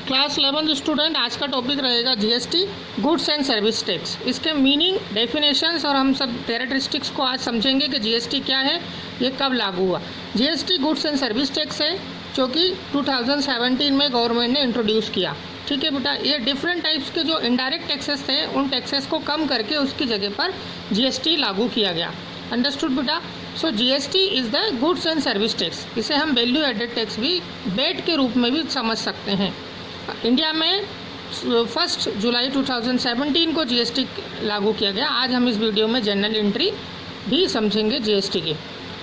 Class 11 student, आज का topic रहेगा GST, goods and service tax. इसके मीनिंग, डेफिनेशंस और हम सब कैरेक्टरिस्टिक्स को आज समझेंगे कि जीएसटी क्या है, ये कब लागू हुआ। GST goods and service tax है जो कि 2017 में गवर्नमेंट ने इंट्रोड्यूस किया। ठीक है बेटा, ये डिफरेंट टाइप्स के जो इनडायरेक्ट टैक्सेस थे उन टैक्सेस को कम करके उसकी जगह पर जीएसटी लागू किया गया। अंडरस्टूड बेटा। So GST is the goods and service tax. इसे हम वैल्यू एडेड टैक्स भी, वेट के रूप में भी समझ सकते हैं। इंडिया में 1 जुलाई 2017 को जीएसटी लागू किया गया। आज हम इस वीडियो में जनरल एंट्री भी समझेंगे जीएसटी की।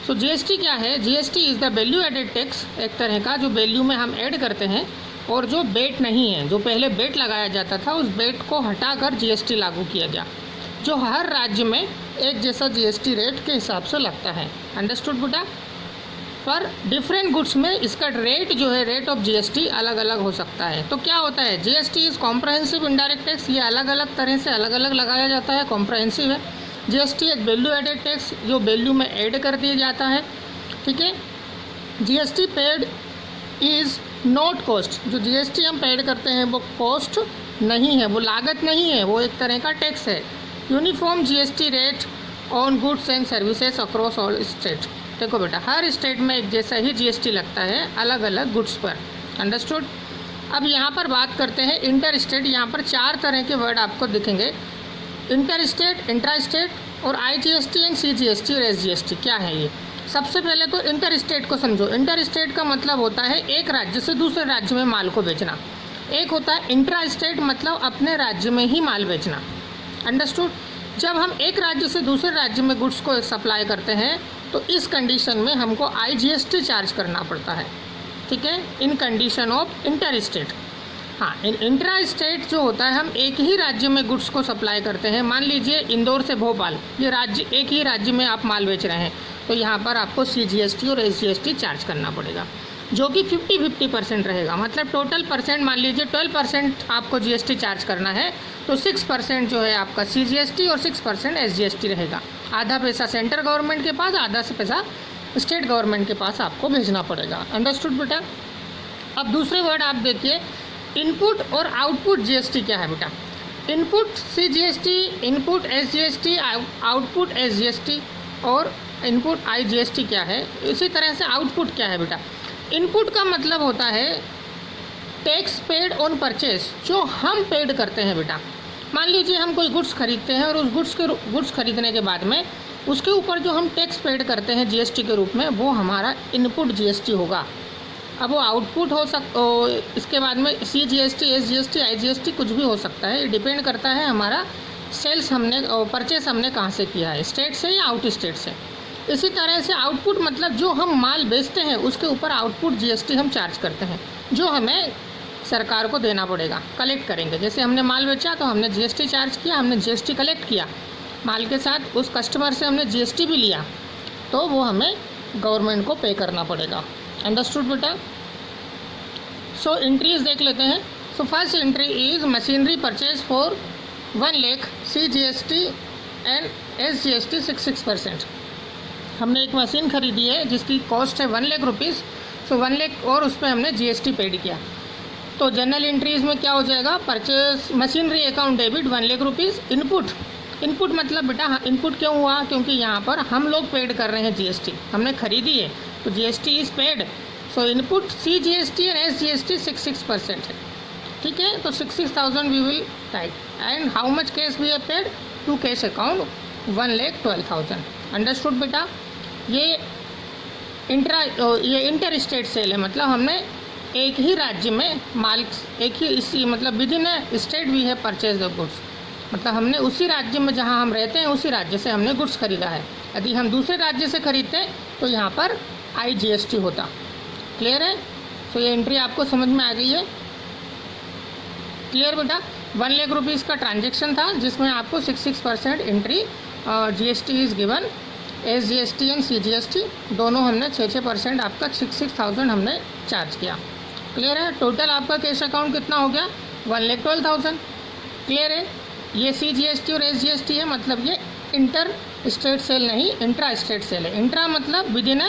सो जीएसटी क्या है? GST is the value added tax, एक तरह का जो वैल्यू में हम ऐड करते हैं और जो बेट नहीं है, जो पहले बेट लगाया जाता था उस बेट को हटाकर जीएसटी लागू किया गया, जो हर राज्य में एक जैसा जीएसटी रेट के हिसाब से लगता है। अंडरस्टूड बेटा। पर डिफरेंट गुड्स में इसका रेट जो है, रेट ऑफ जीएसटी अलग अलग हो सकता है। तो क्या होता है? GST is comprehensive indirect tax. ये अलग अलग तरह से अलग अलग लगाया जाता है, कॉम्प्रहेंसिव है। जीएसटी एक वैल्यू एडेड टैक्स, जो वैल्यू में ऐड कर दिया जाता है। ठीक है। GST paid is not cost. जो जीएसटी हम पेड करते हैं वो कॉस्ट नहीं है, वो लागत नहीं है, वो एक तरह का टैक्स है। Uniform GST rate on goods and services across all state. देखो बेटा, हर स्टेट में एक जैसा ही जीएसटी लगता है, अलग अलग गुड्स पर। अंडरस्टूड। अब यहाँ पर बात करते हैं इंटर स्टेट। यहाँ पर 4 तरह के वर्ड आपको दिखेंगे, इंटर स्टेट, इंट्रा स्टेट और आईजीएसटी एंड सीजीएसटी और एसजीएसटी। क्या है ये? सबसे पहले तो इंटर स्टेट को समझो। इंटर स्टेट का मतलब होता है एक राज्य से दूसरे राज्य में माल को बेचना। एक होता है इंट्रा स्टेट, मतलब अपने राज्य में ही माल बेचना। अंडरस्टूड। जब हम एक राज्य से दूसरे राज्य में गुड्स को सप्लाई करते हैं तो इस कंडीशन में हमको आईजीएसटी चार्ज करना पड़ता है। ठीक है, इन कंडीशन ऑफ इंटर स्टेट। हाँ, इन इंट्रा स्टेट जो होता है, हम एक ही राज्य में गुड्स को सप्लाई करते हैं। मान लीजिए इंदौर से भोपाल, ये राज्य, एक ही राज्य में आप माल बेच रहे हैं, तो यहाँ पर आपको सीजीएसटी और एसजीएसटी चार्ज करना पड़ेगा, जो कि 50-50% रहेगा। मतलब टोटल परसेंट मान लीजिए 12% आपको जीएसटी चार्ज करना है, तो 6% जो है आपका सीजीएसटी और 6% एसजीएसटी रहेगा। आधा पैसा सेंट्रल गवर्नमेंट के पास, आधा से पैसा स्टेट गवर्नमेंट के पास आपको भेजना पड़ेगा। अंडरस्टूड बेटा। अब दूसरे वर्ड आप देखिए, इनपुट और आउटपुट जीएसटी क्या है बेटा? Input CGST, input SGST, output SGST और इनपुट आईजीएसटी क्या है? इसी तरह से आउटपुट क्या है बेटा? इनपुट का मतलब होता है टैक्स पेड ऑन परचेज, जो हम पेड करते हैं बेटा। मान लीजिए हम कोई गुड्स खरीदते हैं और उस गुड्स खरीदने के बाद में उसके ऊपर जो हम टैक्स पेड करते हैं जीएसटी के रूप में, वो हमारा इनपुट जीएसटी होगा। अब वो आउटपुट इसके बाद में सीजीएसटी, एसजीएसटी, आईजीएसटी कुछ भी हो सकता है। ये डिपेंड करता है हमारा सेल्स हमने, परचेस हमने कहाँ से किया है, स्टेट से या आउट स्टेट से। इसी तरह से आउटपुट मतलब जो हम माल बेचते हैं उसके ऊपर आउटपुट जीएसटी हम चार्ज करते हैं, जो हमें सरकार को देना पड़ेगा, कलेक्ट करेंगे। जैसे हमने माल बेचा तो हमने जीएसटी चार्ज किया, हमने जीएसटी कलेक्ट किया, माल के साथ उस कस्टमर से हमने जीएसटी भी लिया, तो वो हमें गवर्नमेंट को पे करना पड़ेगा। अंडरस्टूड बेटा। सो एंट्रीज देख लेते हैं। So first entry is machinery purchase for 1 lakh, CGST and SGST 66%। हमने एक मशीन खरीदी है जिसकी कॉस्ट है 1 लाख रुपीज़। सो 1 लाख और उस पर हमने जीएसटी पेड किया, तो जनरल एंट्रीज में क्या हो जाएगा? Purchase machinery account debit 1 lakh rupees. Input मतलब बेटा, हाँ, इनपुट क्यों हुआ? क्योंकि यहाँ पर हम लोग पेड कर रहे हैं जीएसटी, हमने खरीदी है तो GST is paid. So input CGST और एसजीएसटी 66% है। ठीक है, तो 66,000 we will write. And how much cash we have paid? To cash account 1,12,000। Understood बेटा। ये इंटर स्टेट सेल है, मतलब हमने एक ही राज्य में माल, एक ही इसी मतलब विद इन स्टेट वी है परचेज द गुड्स, मतलब हमने उसी राज्य में जहां हम रहते हैं उसी राज्य से हमने गुड्स खरीदा है। यदि हम दूसरे राज्य से खरीदते हैं तो यहाँ पर आईजीएसटी होता। क्लियर है? तो ये एंट्री आपको समझ में आ गई है? क्लियर बेटा। 1 लाख रुपीज़ का ट्रांजेक्शन था जिसमें आपको 66% entry GST is given, SGST and CGST दोनों हमने 6% आपका 66,000 हमने चार्ज किया। क्लियर है? टोटल आपका कैश अकाउंट कितना हो गया? 1,12,000। क्लियर है? ये सीजीएसटी और एसजीएसटी है, मतलब ये इंटर स्टेट सेल नहीं, इंट्रा स्टेट सेल है। इंट्रा मतलब with in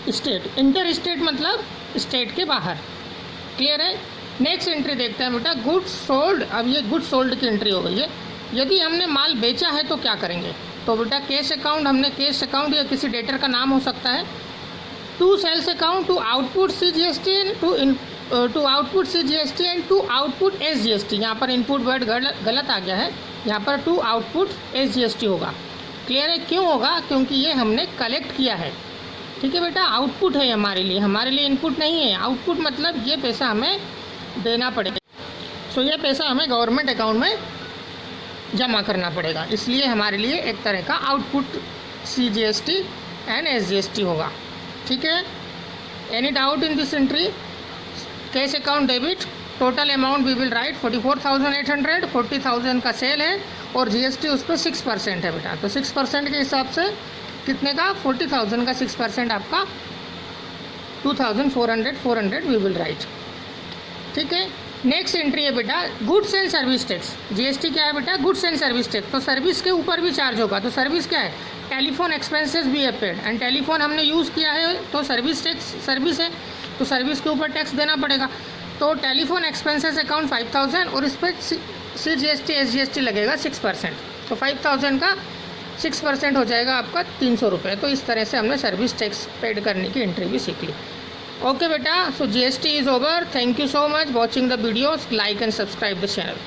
state, inter state मतलब स्टेट के बाहर। क्लियर है? नेक्स्ट एंट्री देखते हैं बेटा, गुड्स सोल्ड। अब ये गुड्स सोल्ड की एंट्री हो गई है। यदि हमने माल बेचा है तो क्या करेंगे? तो बेटा कैश अकाउंट, हमने कैश अकाउंट या किसी डेटर का नाम हो सकता है, to sales account, to output CGST, to output CGST and to output SGST। यहाँ पर इनपुट वर्ड गलत आ गया है, यहाँ पर टू आउटपुट SGST होगा। क्लियर है? क्यों होगा? क्योंकि ये हमने कलेक्ट किया है। ठीक है बेटा, आउटपुट है हमारे लिए इनपुट नहीं है। आउटपुट मतलब ये पैसा हमें देना पड़ेगा। सो ये पैसा हमें गवर्नमेंट अकाउंट में जमा करना पड़ेगा, इसलिए हमारे लिए एक तरह का आउटपुट CGST एंड SGST होगा। ठीक है, any doubt in this entry? Cash account debit, total amount we will write 44,800, 40,000 का सेल है और GST उस पर 6% है बेटा। तो 6% के हिसाब से कितने का? 40,000 का 6% आपका 2,400 वी विल राइट। ठीक है, नेक्स्ट एंट्री है बेटा goods and service tax. GST क्या है बेटा? Goods and service tax. तो सर्विस के ऊपर भी चार्ज होगा। तो सर्विस क्या है? टेलीफोन एक्सपेंसेस भी है पेड, एंड टेलीफोन हमने यूज़ किया है तो सर्विस टैक्स, सर्विस है तो सर्विस के ऊपर टैक्स देना पड़ेगा। तो टेलीफोन एक्सपेंसेस अकाउंट 5,000 और इस पर CGST SGST लगेगा 6%। तो 5,000 का 6% हो जाएगा आपका 300 रुपये। तो इस तरह से हमने सर्विस टैक्स पेड करने की एंट्री भी सीख ली। ओके बेटा, सो GST is over. Thank you so much watching the videos, like and subscribe the channel.